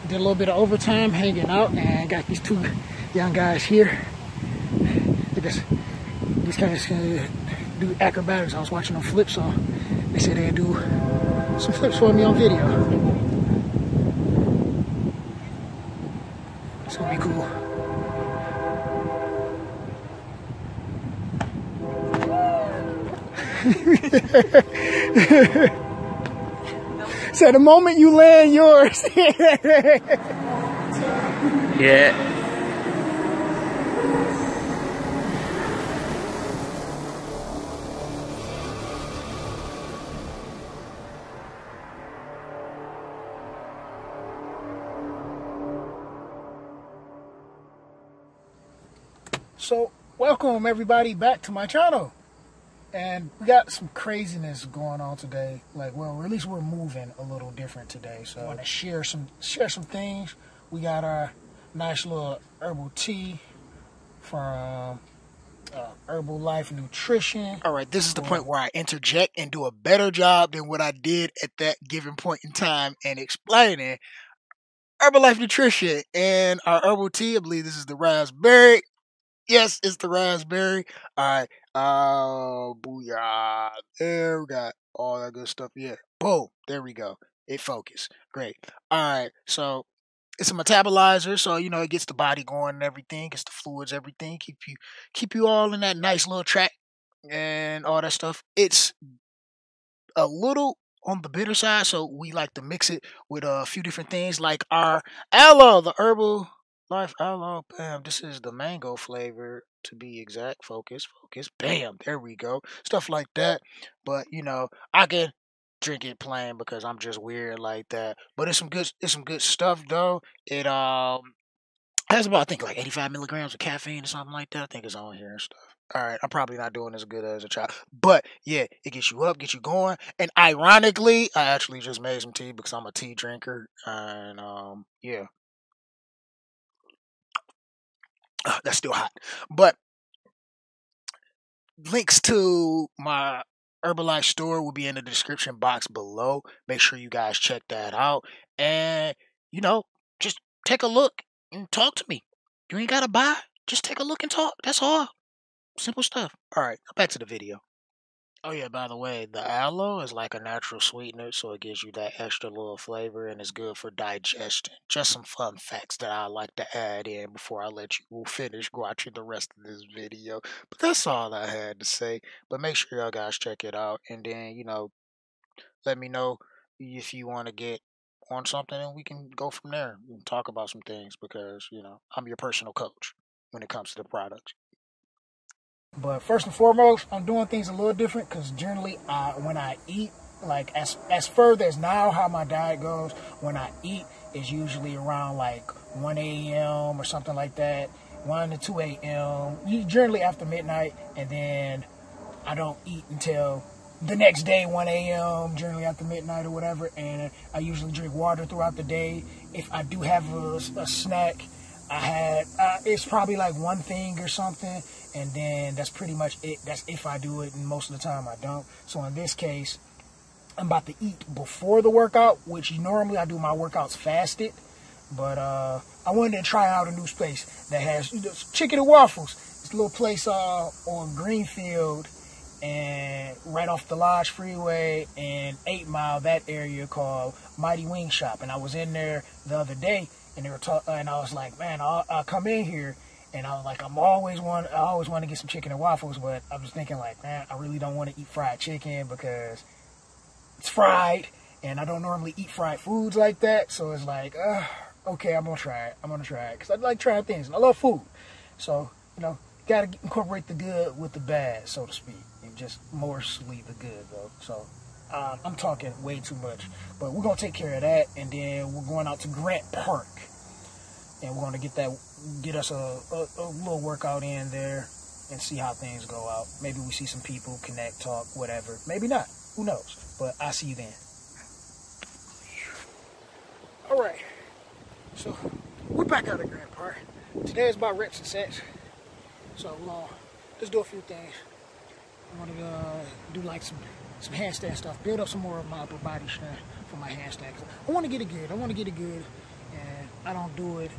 Did a little bit of overtime hanging out, and got these two young guys here. These guys do acrobatics. I was watching them flip, so they said they'd do some flips for me on video. It's gonna be cool. So the moment you land yours. Yeah. So welcome everybody back to my channel. And we got some craziness going on today. Like, well, at least we're moving a little different today. So I want to share some things. We got our nice little herbal tea from Herbalife Nutrition. All right, this is the point where I interject and do a better job than what I did at that given point in time and explaining Herbalife Nutrition and our herbal tea. I believe this is the raspberry. Yes, it's the raspberry. All right. Booyah. There we got all that good stuff. Yeah. Boom. There we go. It focused. Great. All right. So it's a metabolizer, so you know it gets the body going and everything, gets the fluids, everything, keep you all in that nice little track and all that stuff. It's a little on the bitter side, so we like to mix it with a few different things, like our aloe, the herbal life aloe. Bam, this is the mango flavor to be exact. Focus. Bam, there we go. Stuff like that. But you know, I can drink it plain because I'm just weird like that. But it's some good stuff though. It has about, I think, like 85 milligrams of caffeine or something like that. I think it's on here and stuff. All right, I'm probably not doing as good as a child, but yeah, it gets you up, gets you going. And ironically, I actually just made some tea because I'm a tea drinker, and yeah, that's still hot. But links to my Herbalife store will be in the description box below. Make sure you guys check that out, and you know, just take a look and talk to me. You ain't gotta buy. Just take a look and talk. That's all. Simple stuff. All right, back to the video. Oh yeah, by the way, the aloe is like a natural sweetener, so it gives you that extra little flavor and it's good for digestion. Just some fun facts that I like to add in before I let you finish watching the rest of this video. But that's all I had to say. But make sure y'all guys check it out, and then, you know, let me know if you want to get on something and we can go from there and talk about some things, because, you know, I'm your personal coach when it comes to the products. But first and foremost, I'm doing things a little different because generally when I eat, like as further as now how my diet goes, when I eat is usually around like 1 a.m. or something like that, 1 to 2 a.m., generally after midnight, and then I don't eat until the next day, 1 a.m., generally after midnight or whatever, and I usually drink water throughout the day. If I do have a snack, it's probably like one thing or something, and then that's pretty much it. That's if I do it, and most of the time I don't. So in this case, I'm about to eat before the workout, which normally I do my workouts fasted, but I wanted to try out a new place that has chicken and waffles. It's a little place on Greenfield and right off the Lodge Freeway and 8 Mile, that area, called Mighty Wing Shop. And I was in there the other day, and they were and I was like, man, I'll come in here. And I was like, I always want to get some chicken and waffles, but I was thinking like, man, I really don't want to eat fried chicken because it's fried, and I don't normally eat fried foods like that. So it's like, okay, I'm gonna try it because I like trying things and I love food. So, you know, gotta incorporate the good with the bad, so to speak, and just mostly the good though. So I'm talking way too much, but we're gonna take care of that, and then we're going out to Grant Park, and we're gonna get us a little workout in there and see how things go out. Maybe we see some people, connect, talk, whatever. Maybe not. Who knows? But I'll see you then. All right. So we're back out at Grant Park. Today is about reps and sets. So let's do a few things. I want to do like some handstand stuff. Build up some more of my upper body strength for my handstands. I want to get it good. And I don't do it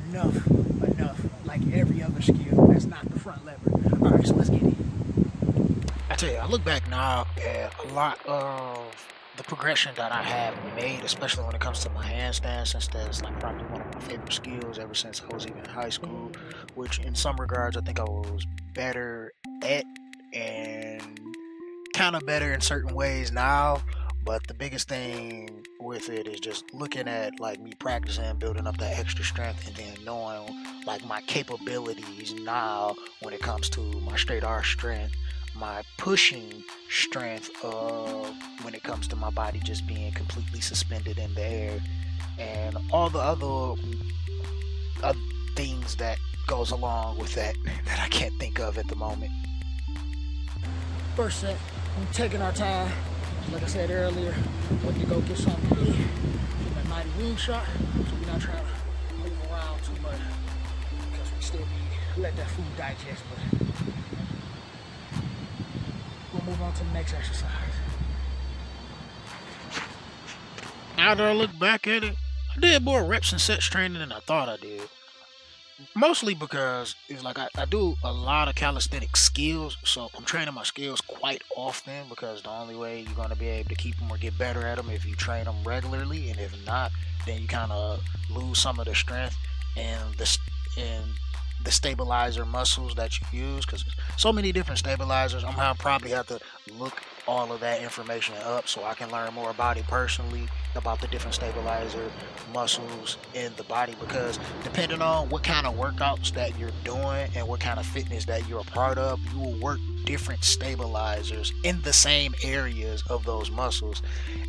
enough, like every other skill. That's not the front lever. All right, so let's get it. I tell you, I look back now at a lot of the progression that I have made, especially when it comes to my handstand, since that's like probably one of my favorite skills ever since I was even in high school, which in some regards I think I was better at and kind of better in certain ways now. But the biggest thing with it is just looking at like me practicing, building up that extra strength, and then knowing like my capabilities now when it comes to my straight arch strength, my pushing strength, when it comes to my body just being completely suspended in the air, and all the other things that goes along with that that I can't think of at the moment. First set, we're taking our time. Like I said earlier, we're gonna go get something to eat. Get that mighty wing shot. So we're not trying to move around too much because we still need to let that food digest. But we'll move on to the next exercise. Now that I look back at it, I did more reps and sets training than I thought I did. Mostly because it's like I do a lot of calisthenic skills, so I'm training my skills quite often because the only way you're going to be able to keep them or get better at them if you train them regularly, and if not, then you kind of lose some of the strength and the stabilizer muscles that you use, because so many different stabilizers. I'm gonna probably have to look all of that information up so I can learn more about it personally, about the different stabilizer muscles in the body, because depending on what kind of workouts that you're doing and what kind of fitness that you're a part of, you will work different stabilizers in the same areas of those muscles,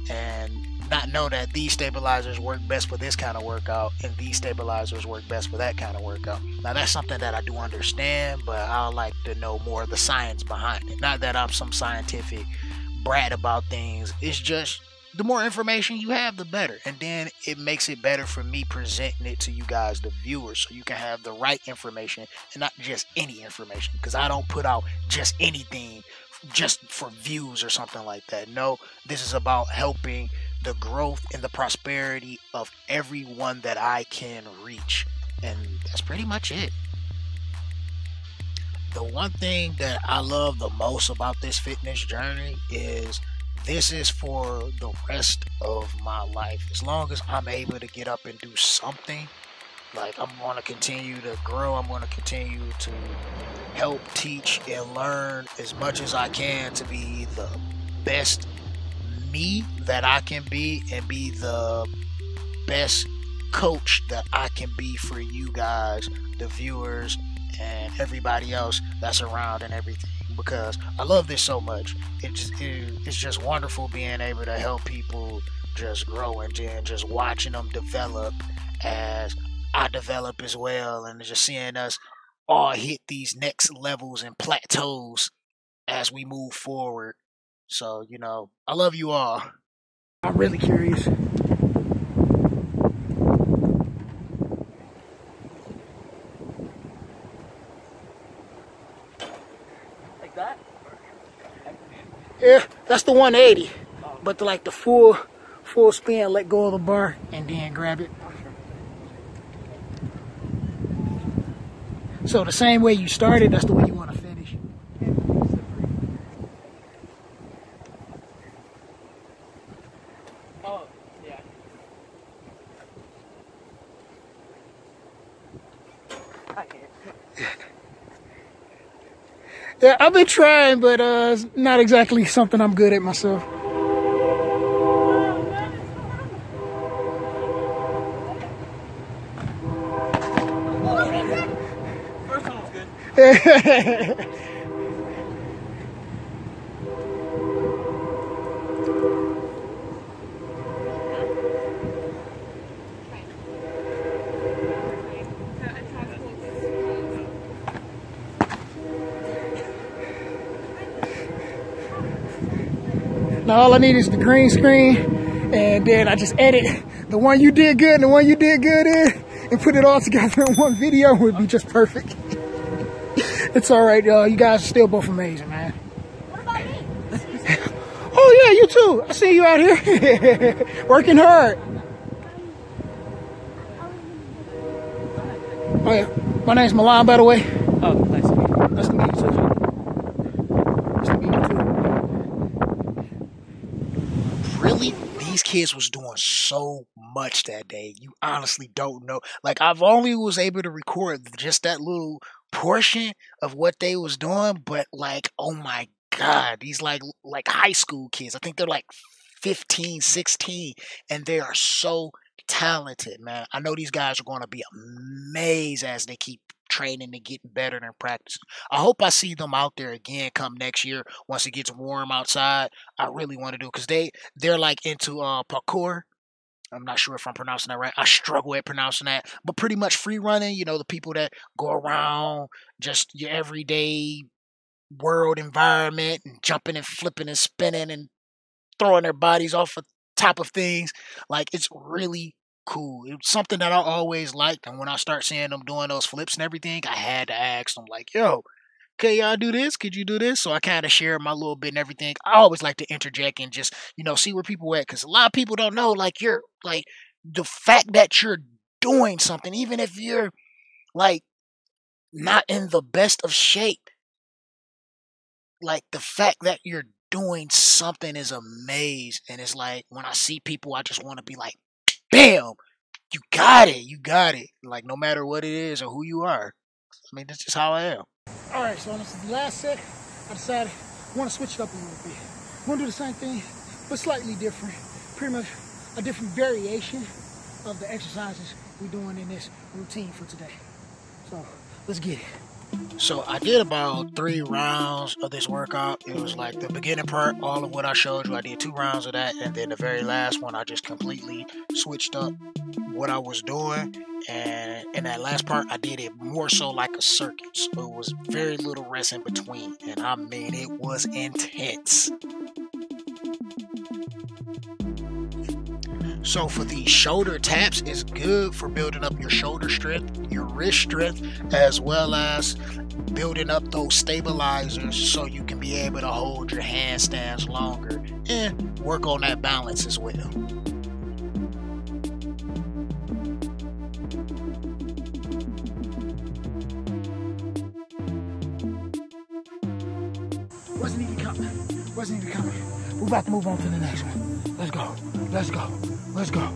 and not know that these stabilizers work best for this kind of workout and these stabilizers work best for that kind of workout. Now that's something that I do understand, but I like to know more of the science behind it. Not that I'm some scientific brat about things. It's just the more information you have, the better. And then it makes it better for me presenting it to you guys, the viewers, so you can have the right information and not just any information, because I don't put out just anything just for views or something like that. No, this is about helping the growth and the prosperity of everyone that I can reach. And that's pretty much it. The one thing that I love the most about this fitness journey is this is for the rest of my life. As long as I'm able to get up and do something, like I'm going to continue to grow. I'm going to continue to help teach and learn as much as I can to be the best me that I can be, and be the best coach that I can be for you guys, the viewers, and everybody else that's around and everything, because I love this so much. It's just wonderful being able to help people just grow, and then just watching them develop as I develop as well, and just seeing us all hit these next levels and plateaus as we move forward. So, I love you all. I'm really curious. Like that? Yeah, that's the 180. But the full spin, let go of the bar, and then grab it. So the same way you started, that's the way you want to finish. Oh, yeah. I can't. Yeah, I've been trying, but it's not exactly something I'm good at myself. First one was good. Now all I need is the green screen, and then I just edit the one you did good and the one you did good in, and put it all together in one video. Would be just perfect. It's all right, y'all. You guys are still both amazing, man. What about me? Oh yeah, you too. I see you out here working hard. I Oh yeah, my name's Mah-Lon, by the way. Oh, nice to meet you. Nice to meet you too. Nice to meet you too. Really, these kids was doing so much that day. You honestly don't know. Like I've only was able to record just that little portion of what they was doing, but like, oh my God, these like high school kids. I think they're like 15, 16, and they are so talented, man. I know these guys are going to be amazed as they keep training and getting better and practicing. I hope I see them out there again come next year once it gets warm outside. I really want to do because they're like into parkour. I'm not sure if I'm pronouncing that right. I struggle at pronouncing that, but pretty much free running. You know, the people that go around just your everyday world environment and jumping and flipping and spinning and throwing their bodies off the top of things. Like it's really cool. It's something that I always liked, and when I start seeing them doing those flips and everything, I had to ask them like, "Yo, can y'all do this? Could you do this?" So I kind of share my little bit and everything. I always like to interject and just see where people at, because a lot of people don't know like you're like the fact that you're doing something, even if you're like not in the best of shape. Like the fact that you're doing something is amazing. And it's like when I see people, I just want to be like, bam, you got it. You got it. Like no matter what it is or who you are. I mean, that's just how I am. All right, so this is the last set. I decided I want to switch it up a little bit. I want to do the same thing, but slightly different. Pretty much a different variation of the exercises we're doing in this routine for today. So let's get it. So I did about 3 rounds of this workout. It was like the beginning part, all of what I showed you. I did 2 rounds of that, and then the very last one, I just completely switched up what I was doing. And in that last part, I did it more so like a circuit. So it was very little rest in between, and I mean, it was intense. So for the shoulder taps, it's good for building up your shoulder strength, your wrist strength, as well as building up those stabilizers so you can be able to hold your handstands longer and work on that balance as well. Wasn't even coming. Wasn't even coming. We're about to move on to the next one. Let's go. Let's go. Let's go.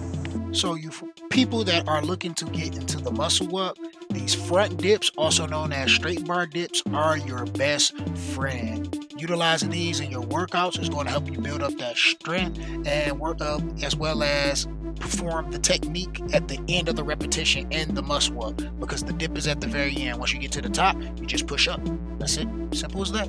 So you people that are looking to get into the muscle up, these front dips, also known as straight bar dips, are your best friend. Utilizing these in your workouts is going to help you build up that strength and work up, as well as perform the technique at the end of the repetition in the muscle up, because the dip is at the very end. Once you get to the top, you just push up. That's it. Simple as that.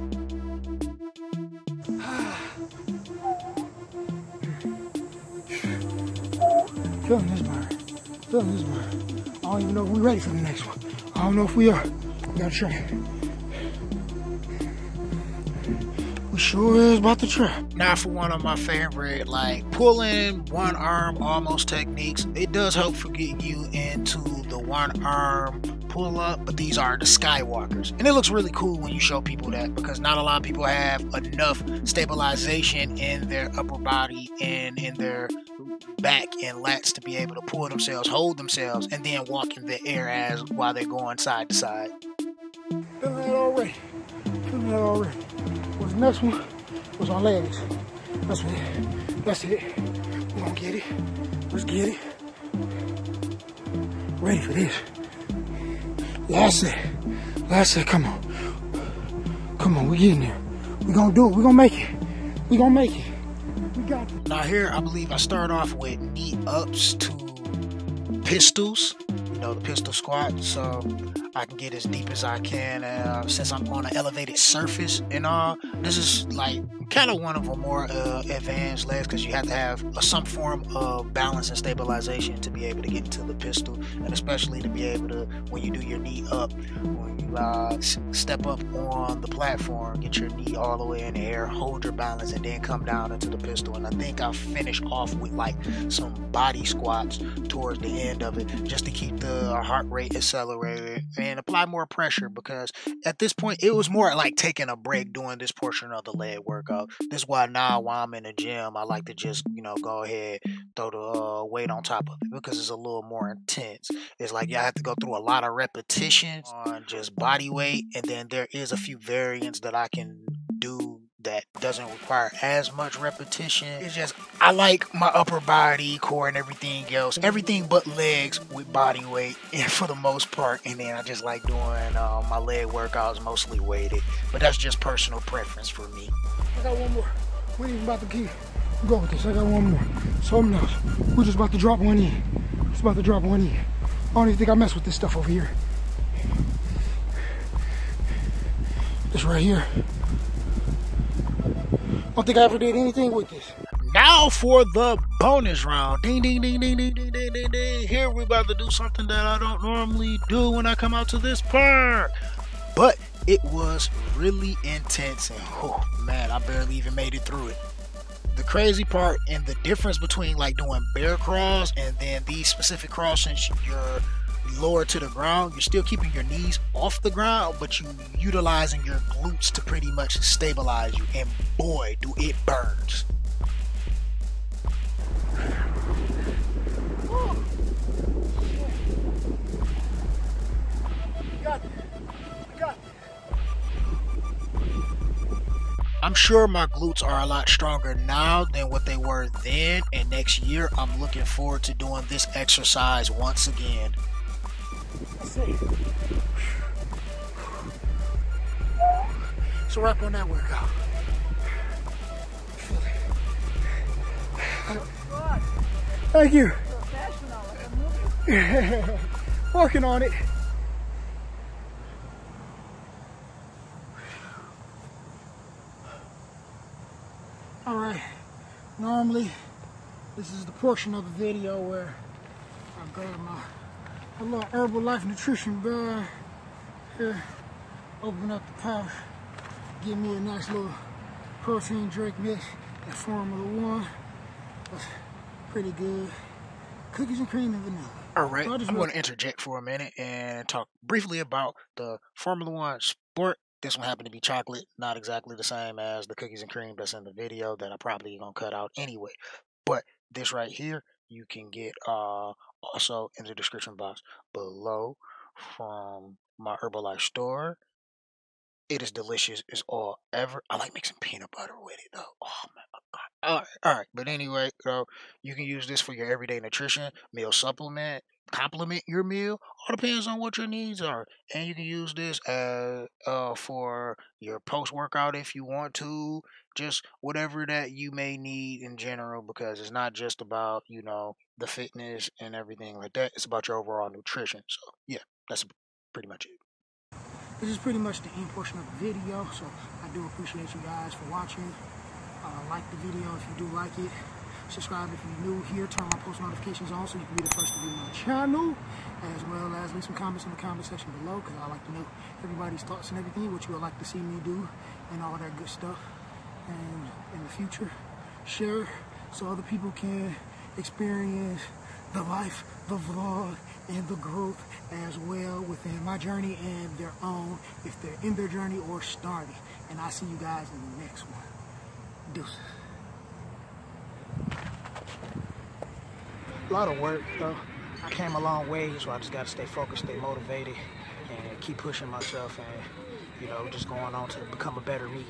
Feeling this burn. Feeling this burn. I don't even know if we're ready for the next one. I don't know if we are. We gotta try. We sure is about to try. Now for one of my favorite, like pulling one arm almost techniques. It does help for getting you into the one arm pull up, but these are the skywalkers. And it looks really cool when you show people that, because not a lot of people have enough stabilization in their upper body and in their back and lats to be able to pull themselves, hold themselves, and then walk in the air as while they're going side to side. Feeling that already. Feeling that already. What's the next one? Was our legs. That's it. That's it. We're gonna get it. Let's get it. Ready for this. Last set. Last set. Come on. Come on. We're getting there. We're gonna do it. We're gonna make it. We're gonna make it. We got it. Now here, I believe I start off with knee ups to pistols. You know, the pistol squat. So I can get as deep as I can since I'm on an elevated surface and all. This is like kind of one of the more advanced legs, because you have to have some form of balance and stabilization to be able to get into the pistol, and especially to be able to, when you do your knee up, when you step up on the platform, get your knee all the way in the air, hold your balance, and then come down into the pistol. And I think I'll finish off with like some body squats towards the end of it, just to keep the to a heart rate accelerator and apply more pressure, because at this point it was more like taking a break doing this portion of the leg workout. This is why now while I'm in the gym I like to just go ahead, throw the weight on top of it, because it's a little more intense. It's like you have to go through a lot of repetitions on just body weight, and then there is a few variants that I can do that doesn't require as much repetition. It's just I like my upper body, core, and everything else, everything but legs with body weight, and for the most part. And then I just like doing my leg workouts mostly weighted, but that's just personal preference for me. I got one more. We ain't even about to keep go with this. I got one more. Something else. We're just about to drop one in. Just about to drop one in. I don't even think I mess with this stuff over here. This right here. I don't think I ever did anything with this. Now for the bonus round. Ding, ding, ding, ding, ding, ding, ding, ding, ding. Here we're about to do something that I don't normally do when I come out to this park. But it was really intense, and oh man, I barely even made it through it. The crazy part and the difference between like doing bear crawls and then these specific crawls, since you're lower to the ground, you're still keeping your knees off the ground, but you utilizing your glutes to pretty much stabilize you, and boy do it burns. I'm sure my glutes are a lot stronger now than what they were then, and next year I'm looking forward to doing this exercise once again. Let's see. So wrap on that workout. Thank you. Working on it. All right. Normally, this is the portion of the video where I grab my little Herbalife nutrition bar here, open up the pouch, give me a nice little protein drink mix at Formula 1. That's pretty good. Cookies and cream and vanilla. All right, so I'm going to interject for a minute and talk briefly about the Formula 1 sport. This one happened to be chocolate, not exactly the same as the cookies and cream that's in the video that I probably going to cut out anyway. But this right here, you can get also in the description box below from my Herbalife store. It is delicious as all ever. I like mixing peanut butter with it though. Oh my God. All right. But anyway, you can use this for your everyday nutrition, meal supplement, complement your meal. All depends on what your needs are. And you can use this for your post workout if you want to. Just whatever that you may need in general, because it's not just about, the fitness and everything like that. It's about your overall nutrition. So yeah, that's pretty much it. This is pretty much the end portion of the video, so I do appreciate you guys for watching. Like the video if you do like it. Subscribe if you're new here. Turn my post notifications on so you can be the first to be on my channel. As well as leave some comments in the comment section below, because I like to know everybody's thoughts and everything, what you would like to see me do, and all that good stuff. And in the future, share so other people can experience the life, the vlog, and the growth as well within my journey and their own, if they're in their journey or starting. And I'll see you guys in the next one. Deuces. A lot of work though. I came a long way, so I just got to stay focused, stay motivated, and keep pushing myself, and just going on to become a better me.